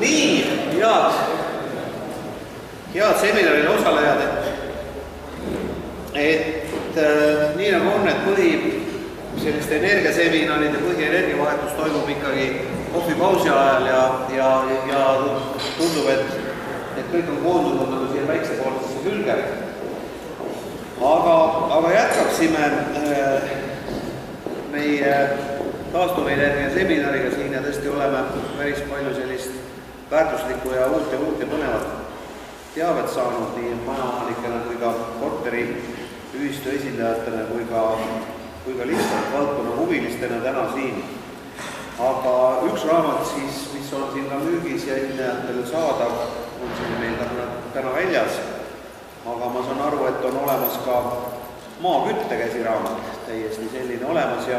Nii, head seminarile osalejad, et nii nagu on, et selliste energiaseminaride põhienergiavahetus toimub ikkagi kohvipausi ajal ja tundub, et kõik on koondunud nagu siia väiksepoolsesse külge. Aga jätkaksime meie taastuvenergia seminariga siin ja tõesti oleme päris palju sellist väärtuslikku ja uut ja põnevat teavet saanud nii majaomanikena kui ka korteriühistu esindajatena kui ka lihtsalt valdkonna huvilistena täna siin. Aga üks raamat siis, mis on siin ka müügis ja esindajatel saadav, on siin meil täna väljas. Aga ma saan aru, et on olemas ka maakütte käsiraamat, täiesti selline olemas ja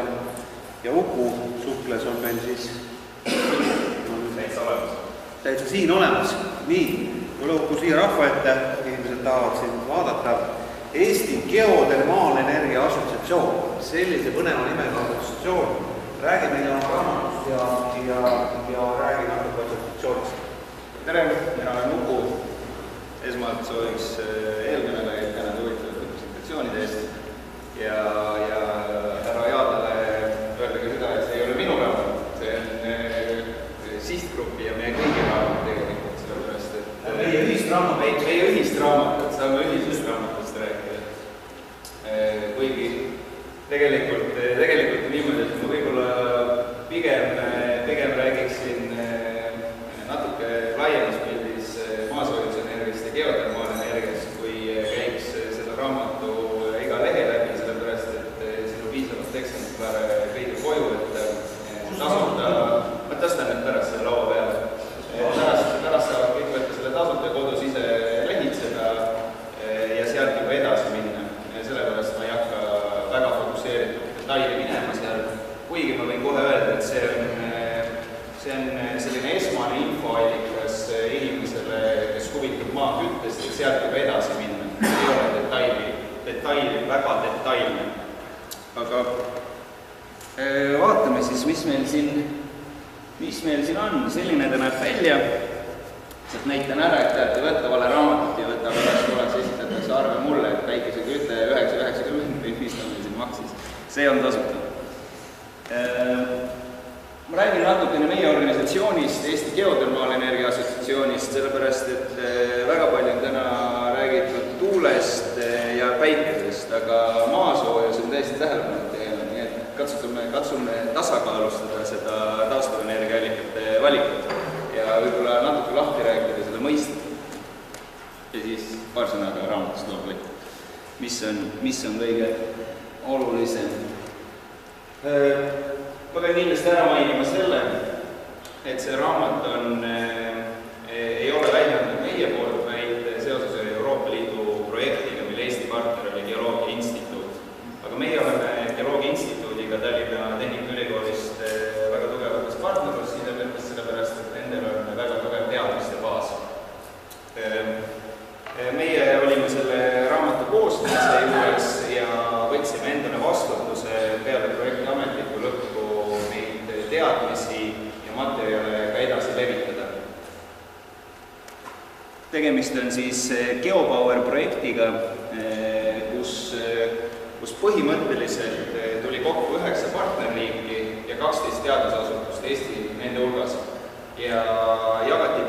Uku Sukles on meil siis täitsa siin olemas. Nii, tule Uku siia rahva ette, inimesed tahavad siin vaadata. Eesti Geotermaalenergia Assotsiatsioon, sellise põneva nimega assotsiatsioon. Räägi meile oma raamatust ja räägi natuke assotsiatsioonist. Tere, mina olen Uku. Esmalt sooviks eelkõnelejaid tänada huvitavate presentatsioonide eest ja härra Jaadale öelda ka seda, et see ei ole minu raamat, see on sihtgrupi ja meie kõigi raamat tegelikult, sellepärast, et meie ühist raamat, saame ühisest raamatust rääkida. Kuigi tegelikult on niimoodi, et ma võib-olla pigem räägiksin natuke laiemas pildis maasoojusenergiast ja geotermaalenergiast, kui käiks seda raamatu iga lehe läbi, sellepärast, et siin on piisavalt eksemplare kõige koju, et tasuta, ma tõstan nüüd pärast selle laua peale. Pärast saavad kõik võtta selle tasuta kodus ise lehitseda ja sealt juba edasi minna. Sellepärast ma ei hakka väga fokuseeritud detaili minema seal, kuigi ma võin kohe öelda, et see on selline esmane infoallikas inimesele, kes huvitab maaküttest, et sealt juba edasi minna. Ei ole väga detailne. Aga vaatame siis, mis meil siin on. Selline ta näeb välja. Sealt näitan ära, et tahate võtta vale raamatut ja võtta pärast oleks esitatakse arve mulle, et väikese küte 9,90 mis ta meil siin maksis. See on tasuta. Ma räägin natukene meie organisatsioonist, Eesti Geotermaalenergia Assotsiatsioonist, sellepärast, et väga palju on täna räägitud tuulest ja päikesest, aga maasoojus on täiesti tähelepanu teema, nii et katsume tasakaalustada seda taastuvenergiaallikate valikut ja võib-olla natuke lahti rääkida seda mõistet. Ja siis paar sõnaga raamatust loomulikult, mis on kõige olulisem. Ma pean kindlasti ära mainima selle, et see raamat ei ole välja andnud meie poolt, vaid seoses Euroopa Liidu projektiga, mille Eesti partner oli Geoloogia Instituut. Aga meie oleme Geoloogia Instituudiga Tallinna Tehnikaülikoolist väga tugevates partnerlussidemetes, sellepärast, et nendel on väga tugev teadmiste baas. Meie olime selle raamatu koostamise juures ja võtsime endale vastutuse peale projekti ametliku lõppu neid teadmisi ja materjale ka edasi levitada. Tegemist on siis GeoPower projektiga, kus põhimõtteliselt tuli kokku 9 partnerriiki ja 12 teadusasutust Eesti nende hulgas. Ja jagati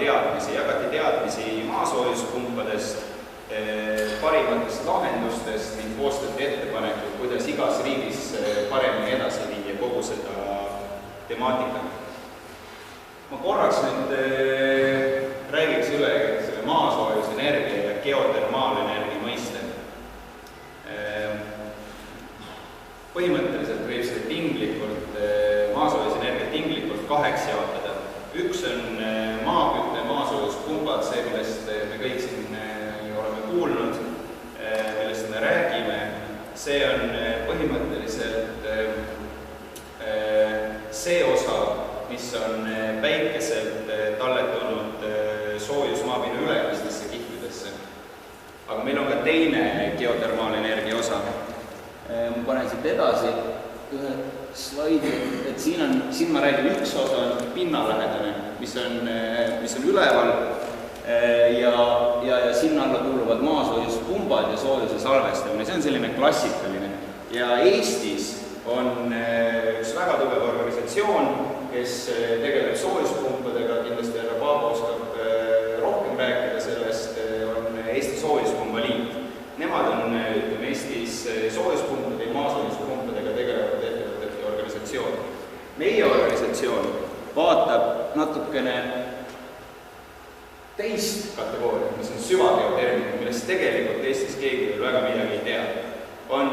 teadmisi maasoojuspumbadest, parimatest lahendustest ning koostati ettepanekud, kuidas igas riigis paremini edasi viia kogu seda temaatikat. Ma korraks nüüd räägiks üle selle maasoojusenergia ja geotermaalenergia mõiste. Põhimõtteliselt võib see maasoojusenergia tinglikult 2 jaotada. Üks on maakütte, maasoojuspunbad, see, millest me kõik siin oleme kuulnud, millest me räägime. See on põhimõtteliselt see osa, mis on päikeselt talletunud soojusmaapinna ülemistesse kihtidesse. Aga meil on ka teine geotermaalenergia osa. Ma panen siit edasi ühe slaidi, et siin ma räägin üks osa on pinnalähedane mis on üleval ja sinna alla kuuluvad maasoojuspumbad ja soojuse salvestamine, see on selline klassikaline. Ja Eestis on üks väga tugev organisatsioon, kes tegeleb soojuspumpadega, kindlasti härra Paavo oskab rohkem rääkida sellest, on Eesti Soojuspumba Liit. Nemad on, ütleme, Eestis soojuspumpade ja maasoojuspumbadega tegelevad ettevõtete organisatsioon. Meie organisatsioon vaatab natukene teist kategooriat, mis on süvageotermika, millest tegelikult Eestis keegi veel väga midagi ei tea. On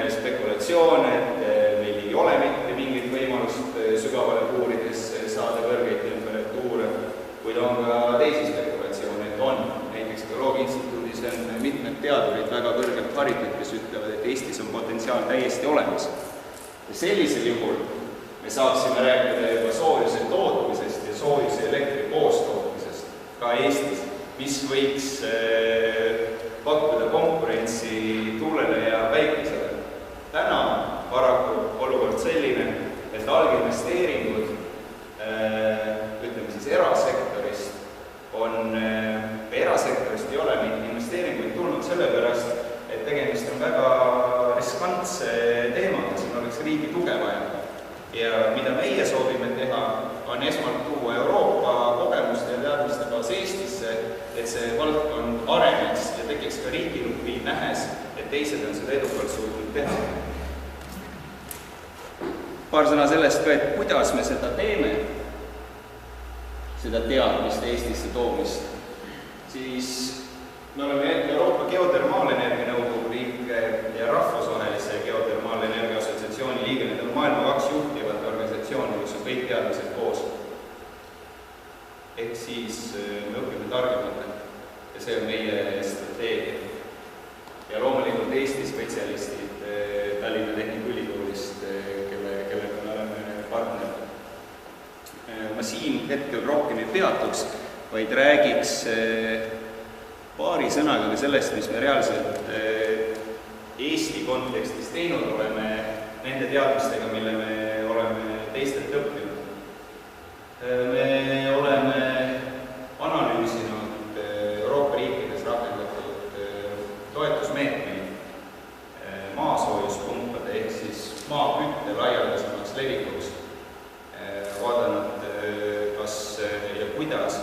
spekulatsioon, et meil ei ole mitte mingit võimalust sügavale puurides saada kõrgeid temperatuure, kuid on ka teisi spekulatsioone, et on. Näiteks Geoloogiainstituudis on mitmed teadurid väga kõrgelt haritud, kes ütlevad, et Eestis on potentsiaal täiesti olemas. Ja sellisel juhul me saaksime rääkida juba soojuse tootmisest ja soojuse elektri koostootmisest ka Eestis, mis võiks pakkuda konkurentsi tuulele ja päikesele. Täna paraku olukord selline, et alginvesteeringud, ütleme siis erasektorist, erasektorist ei ole neid investeeringuid tulnud sellepärast, et tegemist on väga riskantse teemaga, siin oleks riigi tuge vaja. Ja mida meie soovime teha, on esmalt tuua Euroopa kogemuste ja teadmiste baas Eestisse, et see valdkond areneks ja tekiks ka riigilupi nähes, et teised on seda edukalt suutnud teha. Paar sõna sellest ka, et kuidas me seda teeme, seda teadmist Eestisse toomist, siis me oleme Euroopa Geotermaalenergia Nõukogu liige ja rahvusvahelise Geotermaalenergia Assotsiatsiooni liige, need on maailma 2 juhtivat organisatsiooni, kus on kõik teadmised koos. Ehk siis me õpime targemalt ja see on meie strateegia. Ja loomulikult Eesti spetsialistid Tallinna Tehnikaülikoolist, kellega me oleme partner. Ma siin hetkel rohkem ei peatuks, vaid räägiks paari sõnaga ka sellest, mis me reaalselt Eesti kontekstis teinud oleme nende teadmistega, mille me oleme teistelt õppinud. Me oleme analüüsinud Euroopa riikides rakendatud toetusmeetmeid maasoojuspumpade ehk siis maakütte laialdasemaks levikuks, vaadanud, kas ja kuidas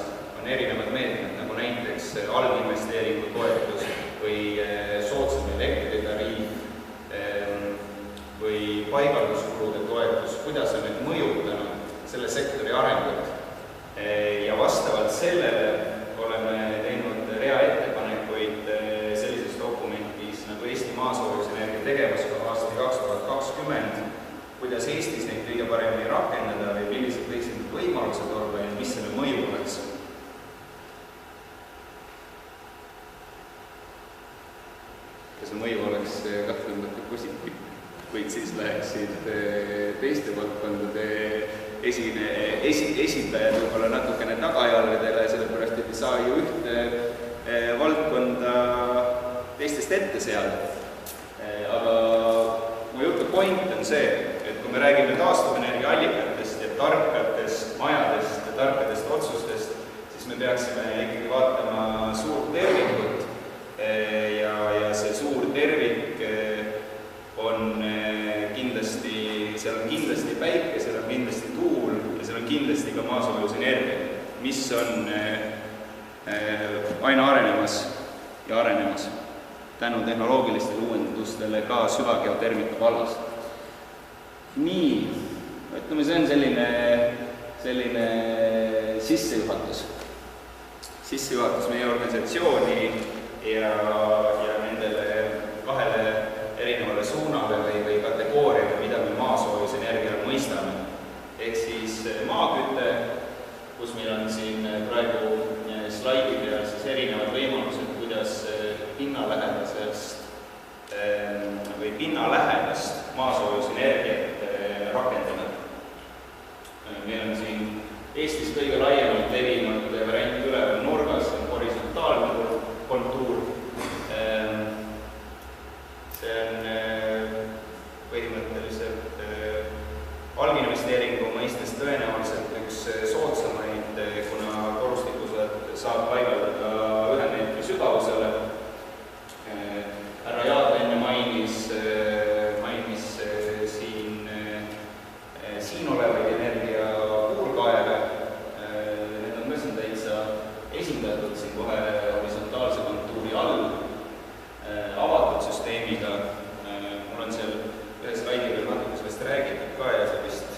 on erinevad meetmed, nagu näiteks alginvesteeringu toetus või soodsam elektritariif või paigalduskulude toetus, kuidas on need mõjutanud selle sektori arengut. Ja vastavalt sellele oleme teinud rea ettepanekuid sellises dokumendis nagu Eesti maasoojusenergia tegevuskava aastani 2020, kuidas Eestis neid kõige paremini rakendada või millised võiksid need võimalused olla ja mis selle mõju oleks. Ja see mõju oleks kahtlemata positiivne, kuid siis läheksid teiste valdkondade esindajad võib-olla natukene tagajalgadele, sellepärast et ei saa ju ühte valdkonda teistest ette seada. Aga mu jutu point on see, et kui me räägime taastuvenergia allikatest ja tarkatest majadest ja tarkadest otsustest, siis me peaksime ikkagi vaatama suurt tervikut ja see suur tervik on kindlasti, seal on kindlasti päike, seal on kindlasti tuul ja seal on kindlasti ka maasoojusenergia, mis on aina arenemas ja arenemas tänu tehnoloogilistele uuendustele ka süvageotermika vallas. Nii, ütleme, see on selline sissejuhatus meie organisatsiooni ja nendele kahele erinevale suunale või kategooriale, mida me maasoojusenergial mõistame. Ehk siis maaküte, kus meil on siin praegu slaidi peal siis erinevad võimalused, kuidas pinnalähedast maasoojusenergiat rakendada. Meil on siin Eestis kõige laiemalt levinud variant üleval nurgas, horisontaalne kontuur. See on põhimõtteliselt alginvesteeringu mõistes tõenäoliselt üks soodsamaid esindatud siin kohe horisontaalse kontuuri all avatud süsteemiga. Mul on seal ühe slaidi peal natuke sellest räägitud ka ja see vist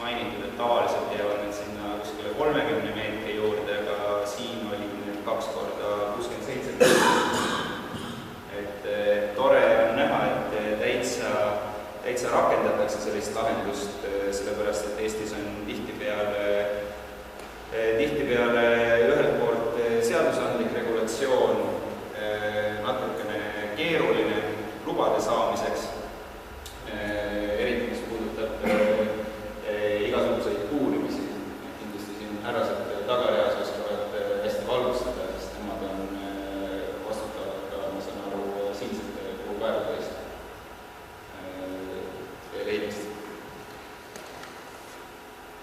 mainitud, et tavaliselt jäävad need sinna kuskile 30 meetri juurde, aga siin oli need 2 korda 67 meetrit. Et tore on näha, et täitsa rakendatakse sellist lahendust, sellepärast et Eestis on tihtipeale ühelt poolt seadusandlik regulatsioon natukene keeruline lubade saamiseks, eriti mis puudutab igasuguseid puurimisi. Kindlasti siin härrased tagareas oskavad hästi valgustada, sest nemad on vastutavad ka, ma saan aru, siinsete puupäevade eest leidmist.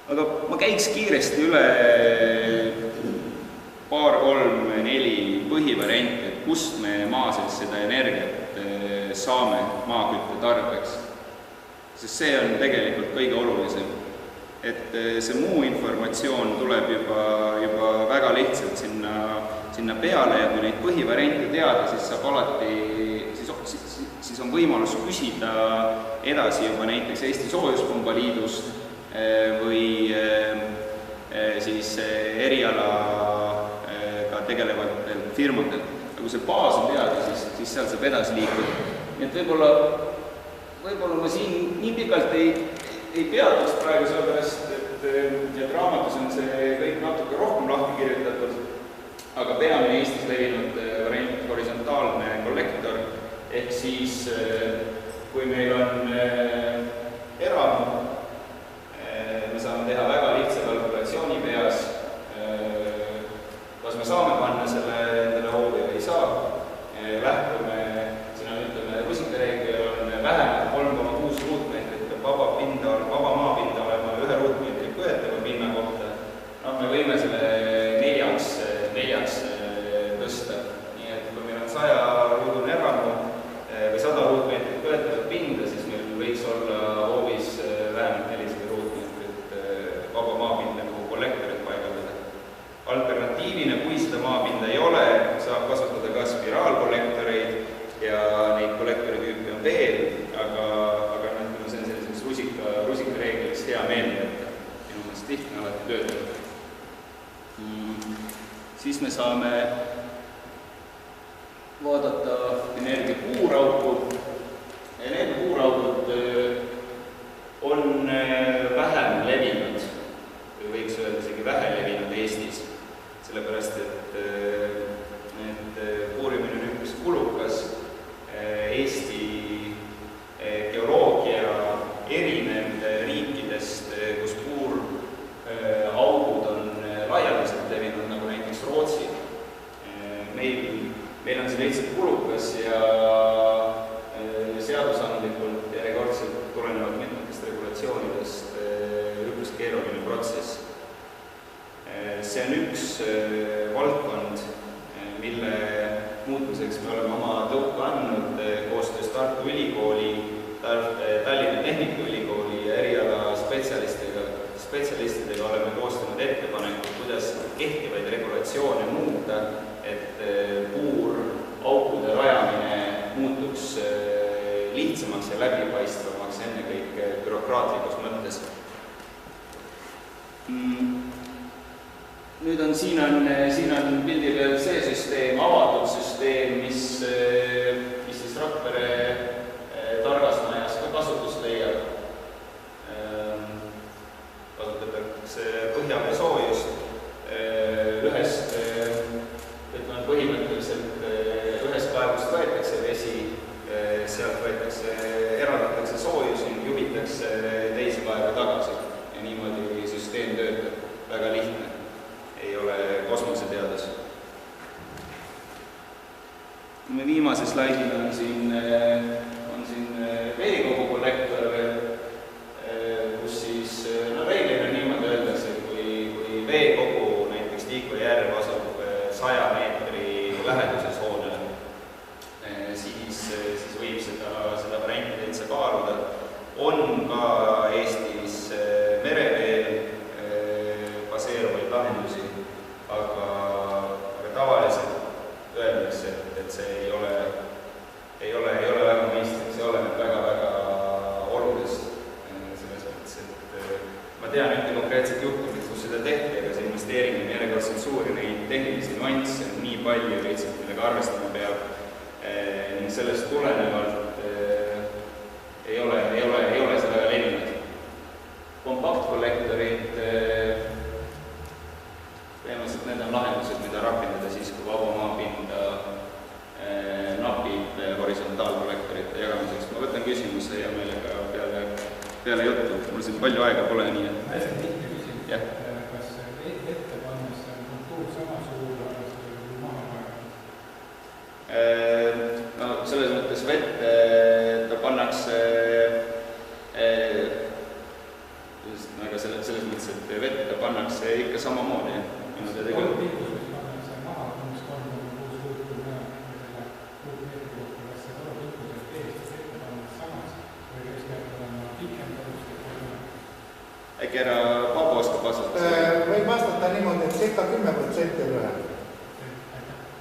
Aga ma käiks kiiresti üle 2, 3, 4 põhivarianti, et kust me maa sees seda energiat saame maakütte tarbeks. Sest see on tegelikult kõige olulisem. Et see muu informatsioon tuleb juba väga lihtsalt sinna peale ja kui neid põhivariante teada, siis saab alati, siis on võimalus küsida edasi juba näiteks Eesti Soojuspambaliidust või siis erialaga tegelevatelt firmadelt. Aga kui see baas on teada, siis seal saab edasi liikuda. Nii et võib-olla ma siin nii pikalt ei peatuks praegu sellepärast, et raamatus on see kõik natuke rohkem lahti kirjutatud, aga peamine Eestis levinud variant horisontaalne kollektor, ehk siis kui meil on eramu, me saame teha väga lihtsa kalkulatsiooni peas, kas me saame panna selle endale hoovi või ei saa, lähtume, siin on ütleme, rusikareegel on vähemalt 3,6 ruutmeetrit vaba maapinda olema 1 ruutmeetri põetava pinna kohta. Me võime selle 4-ks tõsta, nii et kui meil on 100-ruudune eramu või 100 ruutmeetrit põetavat pinda, siis meil võiks olla hoovis vähemalt 400 ruutmeetrit vaba maapinda, kuhu kollektorit paigaldada. Alternatiivina, kui seda maapinda ei ole, saab kasutada ka spiraalkollektoreid ja neid kollektori tüüpi on veel, aga see on selliseks rusikareegliks hea meelde, et minu mõttes lihtne alati töötada. Siis me saame vaadata energiapuurauku. Energiapuuraugud on vähem levinud, või võiks öelda isegi vähe levinud Eestis, sellepärast et puurimine on üpris kulukas. Eesti geoloogia erineb riikidest, kus puuraugud on laialdaselt levinud, nagu näiteks Rootsi. Meil on see lihtsalt kulukas ja seadusandlikult järjekordselt tulenevalt mitmetest regulatsioonidest üpris keeruline protsess. See on üks valdkond, mille muutmiseks me oleme oma tõuku andnud koostöös Tartu Ülikooli, Tallinna Tehnikaülikooli ja eriala spetsialistidega oleme koostanud ettepanekud, kuidas kehtivaid regulatsioone muuta, et puuraukude rajamine muutuks lihtsamaks ja läbipaistvamaks ennekõike bürokraatlikus mõttes. Nüüd on siin on pildi peal see süsteem, avatud süsteem, mis siis Rakvere targasmajas ka kasutust leiab. Kasutatakse põhjavee soojust ühest, ütleme põhimõtteliselt ühest kaevust võetakse vesi, sealt eraldatakse soojus ning juhitakse teise kaeva tagasi ja niimoodi süsteem töötab. Väga lihtne. Ei ole kosmoseteadus. Viimase slaidina on siin veekogu kollektor, kus siis reeglina niimoodi öeldakse, kui veekogu näiteks Tiikva järv asub 100 meetri läheduses hoonele, siis võib seda varianti täitsa kaaluda. On ka Eestis mereveel baseeruvaid lahendusi, aga lihtsalt suuri neid tehnilisi nüansse on nii palju lihtsalt, millega arvestama peab ning sellest tulenevalt ei ole see väga levinud. Kompaktkollektorid, põhimõtteliselt need on lahendused, mida rakendada siis, kui vaba maapinda napib horisontaalkollektorite jagamiseks. Ma võtan küsimuse hea meelega peale juttu, mul siin palju aega pole, nii et... Hästi lihtne küsimus. Jah. Kas ette pannes on kontuur sama suur maha vaja? No selles mõttes vette ta pannakse selles mõttes, et vette ta pannakse ikka samamoodi. Äkki ära Paavo oskab vastata? Võib vastata niimoodi, et circa 10% on lühem.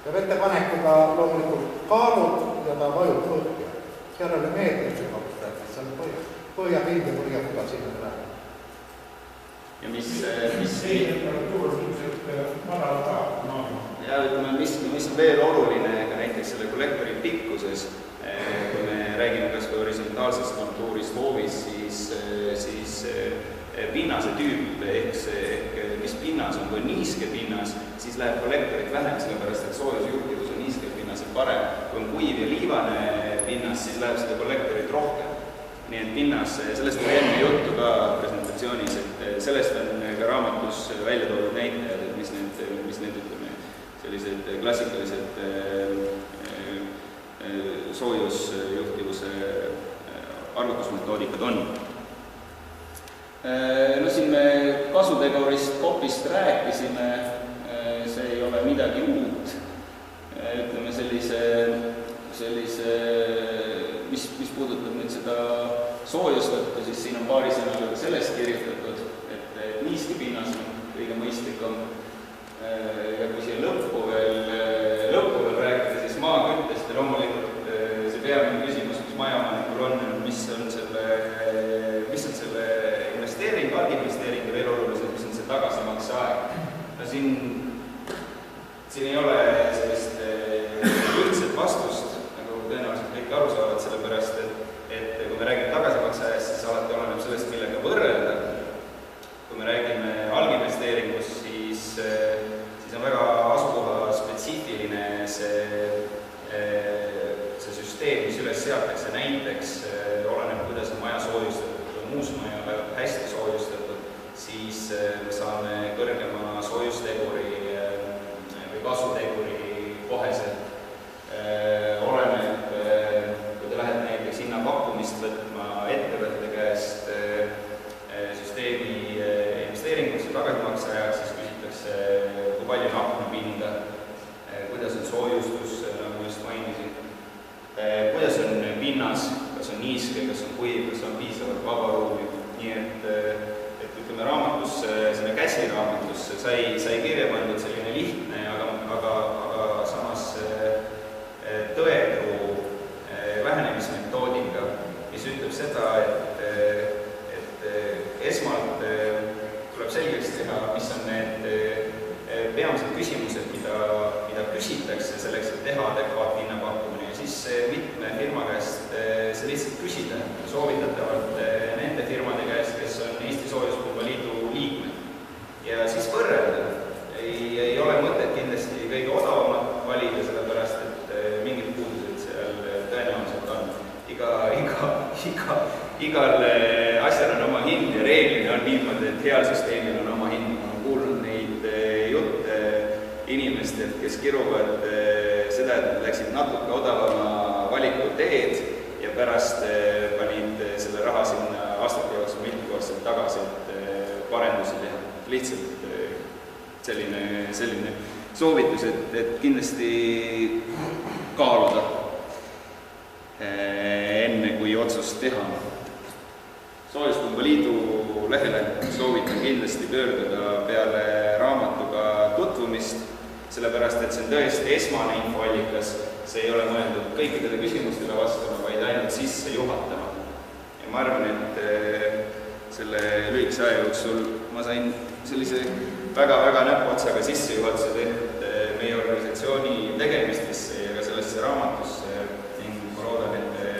Ja vettepanekuga loomulikult kaalud ja ta vajub õhki. Seal oli meetrid sügavustajad, siis on põhjapind ja põhjapuga sinna läheb. Ja mis temperatuur on ilmselt madal ka maailma. Ja ütleme, mis on veel oluline ka näiteks selle kollektori pikkuses, kui me räägime kas või horisontaalsest kontuurist hoovis, siis pinnase tüüp ehk mis pinnas on, kui niiske pinnas, siis läheb kollektorit vähem, sellepärast et soojusjuhtivus on niiskel pinnasel parem. Kui on kuiv ja liivane pinnas, siis läheb seda kollektorit rohkem. Nii et pinnas, sellest oli enne juttu ka presentatsioonis, et sellest on ka raamatus välja toodud näitajad, et mis need ütleme, sellised klassikalised soojusjuhtivuse arvutusmetoodikad on. No siin me kasutegurist kopist rääkisime, see ei ole midagi uut, ütleme mis puudutab nüüd seda soojusvõttu, siis siin on paari sõnaga sellest kirjutatud, et niiske pinnas on kõige mõistlikum. Ja kui siia lõppu veel rääkida, siis maaküttest ja loomulikult see peamine küsimus, mis majaomanikul on, mis on selle investeering, alginvesteering ja veel oluliselt, mis on see tagasimakse aeg. No siin ei ole sellist üldset vastust, nagu tõenäoliselt kõik aru saavad, sellepärast, et kui me räägime tagasimakse ajast, siis alati oleneb sellest, millega võrrelda. Kui me räägime alginvesteeringust, siis on väga asukoha spetsiifiline see süsteem, mis üles seatakse. Näiteks oleneb, kuidas on maja soojustatud. Kui on uus maja väga hästi soojustatud, siis me saame kõrgema soojusteguri või kasuteguri koheselt. Oleneb, kui te lähete näiteks hinnapakkumist võtma ettevõtte käest süsteemi investeeringusse tagasimakse ajaks, siis küsitakse, kui palju on aknapinda, kuidas on soojustus, nagu just mainisin, kuidas on pinnas, kas on niiske, kas on kuiv, kas on piisavalt vaba ruumi. Nii et ütleme raamatusse, sinna käsiraamatusse sai kirja pandud selline lihtne, aga samas tõetruu vähenemismetoodika, mis ütleb seda, et esmalt tuleb selgeks teha, mis on need peamised küsimused, mida küsitakse selleks, et teha adekvaatne hinnapakkumine ja siis mitme firma käest see lihtsalt küsida, soovitatavalt nende firmade käest, kes on Eesti Soojuspumba Liidu liikmed. Ja siis võrrelda. Ei ole mõtet kindlasti kõige odavamat valida, sellepärast, et mingid puudused seal tõenäoliselt on. Igal asjal on oma hind ja reeglina on niimoodi, et heal süsteemil on oma hind. Ma olen kuulnud neid jutte inimestelt, kes kiruvad seda, et nad läksid natuke odavama valiku teed ja pärast panid selle raha sinna aastate jooksul mitmekordselt tagasi, et parendusi teha. Lihtsalt selline soovitus, et kindlasti kaaluda enne, kui otsust teha. Soojuspumba Liidu lehele soovitan kindlasti pöörduda peale raamatuga tutvumist, sellepärast, et see on tõesti esmane infoallikas, see ei ole mõeldud kõikidele küsimustele vastama, vaid ainult sisse juhatama. Ja ma arvan, et selle lühikese aja jooksul ma sain sellise väga-väga näpuotsaga sissejuhatuse tehtud meie organisatsiooni tegemistesse ja ka sellesse raamatusse ning ma loodan, et te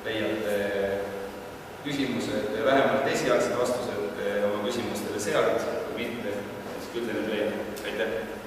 leiate küsimused, vähemalt esialgsed vastused oma küsimustele sealt, kui mitte, siis küll te nüüd leiate. Aitäh!